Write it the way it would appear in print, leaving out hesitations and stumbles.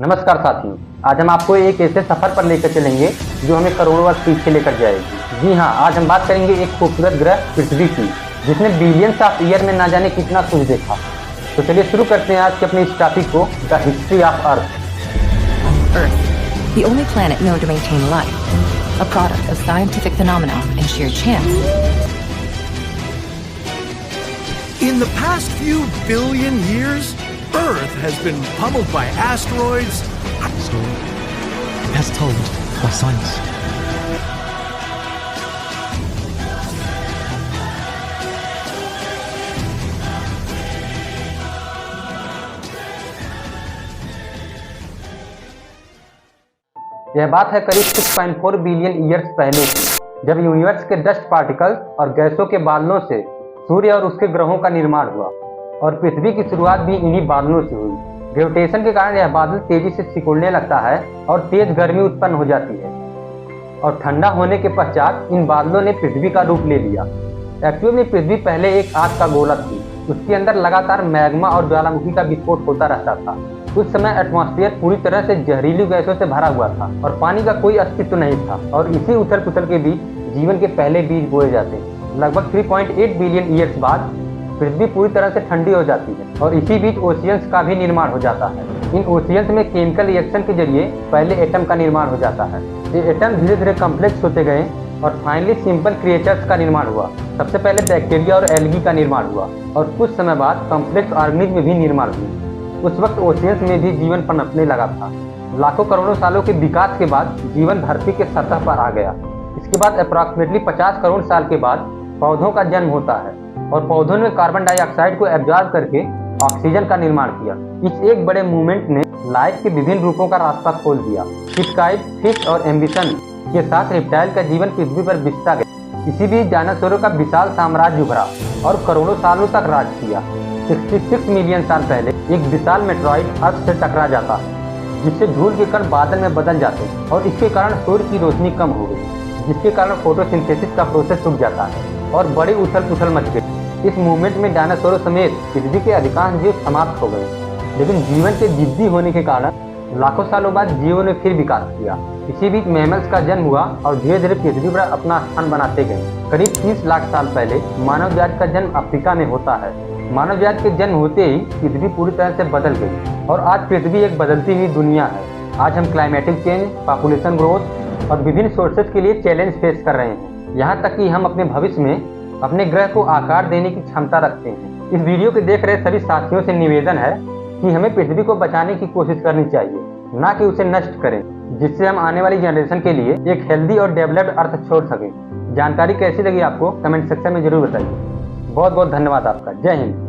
नमस्कार साथियों, आज हम आपको एक ऐसे सफर पर लेकर चलेंगे जो हमें करोड़ों वर्ष पीछे लेकर जाएगी। जी हाँ, आज हम बात करेंगे एक खूबसूरत ग्रह पृथ्वी की, जिसने बिलियंस ऑफ ईयर में ना जाने कितना कुछ देखा। तो चलिए शुरू करते हैं आज के अपने इस टॉपिक को, the history of earth. Earth, the only planet known to maintain life, a product of scientific phenomena and sheer chance. In the past few billion years, Earth has been pummeled by asteroids. Story as told by science. यह बात है करीब 6.4 billion years पहले की, जब universe के dust particles और गैसों के बादलों से सूर्य और उसके ग्रहों का निर्माण हुआ, और पृथ्वी की शुरुआत भी इन्हीं बादलों से हुई। ग्रेविटेशन के कारण यह बादल तेजी से सिकुड़ने लगता है और तेज गर्मी उत्पन्न हो जाती है, और ठंडा होने के पश्चात इन बादलों ने पृथ्वी का रूप ले लिया। एक्चुअल में पृथ्वी पहले एक आग का गोला थी, उसके अंदर लगातार मैग्मा और ज्वालामुखी का विस्फोट होता रहता था। उस समय एटमॉस्फेयर पूरी तरह से जहरीली गैसों से भरा हुआ था और पानी का कोई अस्तित्व नहीं था, और इसी उथल पुथल के बीच जीवन के पहले बीज बोए जाते। लगभग 3.8 बिलियन ईयर्स बाद पृथ्वी पूरी तरह से ठंडी हो जाती है, और इसी बीच ओशियंस का भी निर्माण हो जाता है। इन ओशियंस में केमिकल रिएक्शन के जरिए पहले एटम का निर्माण हो जाता है। ये एटम धीरे धीरे कम्प्लेक्स होते गए और फाइनली सिंपल क्रिएचर्स का निर्माण हुआ। सबसे पहले बैक्टीरिया और एल्गी का निर्माण हुआ, और कुछ समय बाद कम्प्लेक्स ऑर्गेनिज्म भी निर्माण हुए। उस वक्त ओशियंस में भी जीवन पनपने लगा था। लाखों करोड़ों सालों के विकास के बाद जीवन धरती के सतह पर आ गया। इसके बाद अप्रॉक्सीमेटली 50 करोड़ साल के बाद पौधों का जन्म होता है, और पौधों ने कार्बन डाइऑक्साइड को एब्जॉर्ब करके ऑक्सीजन का निर्माण किया। इस एक बड़े मूवमेंट ने लाइफ के विभिन्न रूपों का रास्ता खोल दिया। किटकाइट, फिश और एम्बिशन के साथ रेप्टाइल का जीवन पृथ्वी पर बिछता गया। इसी बीच डायनासोरों का विशाल साम्राज्य उभरा और करोड़ों सालों तक राज किया। 66 मिलियन साल पहले एक विशाल मेट्रॉइड अर्थ से टकरा जाता है, जिससे धूल के कण बादल में बदल जाते हैं, और इसके कारण सूर्य की रोशनी कम हो गई, जिसके कारण फोटोसिंथेसिस का प्रोसेस रुक जाता है और बड़ी उथल पुथल मच गई। इस मूवमेंट में डायनासोरों समेत पृथ्वी के अधिकांश जीव समाप्त हो गए, लेकिन जीवन के जिद्दी होने के कारण लाखों सालों बाद जीवों ने फिर विकास किया। इसी बीच मैमल्स का जन्म हुआ और धीरे धीरे पृथ्वी पर अपना स्थान बनाते गए। करीब 30 लाख साल पहले मानव जाति का जन्म अफ्रीका में होता है। मानव जाति के जन्म होते ही पृथ्वी पूरी तरह से बदल गई, और आज पृथ्वी एक बदलती हुई दुनिया है। आज हम क्लाइमेटिक चेंज, पॉपुलेशन ग्रोथ और विभिन्न सोर्सेज के लिए चैलेंज फेस कर रहे हैं। यहाँ तक कि हम अपने भविष्य में अपने ग्रह को आकार देने की क्षमता रखते हैं। इस वीडियो को देख रहे सभी साथियों से निवेदन है कि हमें पृथ्वी को बचाने की कोशिश करनी चाहिए, ना कि उसे नष्ट करें, जिससे हम आने वाली जनरेशन के लिए एक हेल्दी और डेवलप्ड अर्थ छोड़ सकें। जानकारी कैसी लगी आपको कमेंट सेक्शन में जरूर बताइए। बहुत बहुत धन्यवाद आपका। जय हिंद।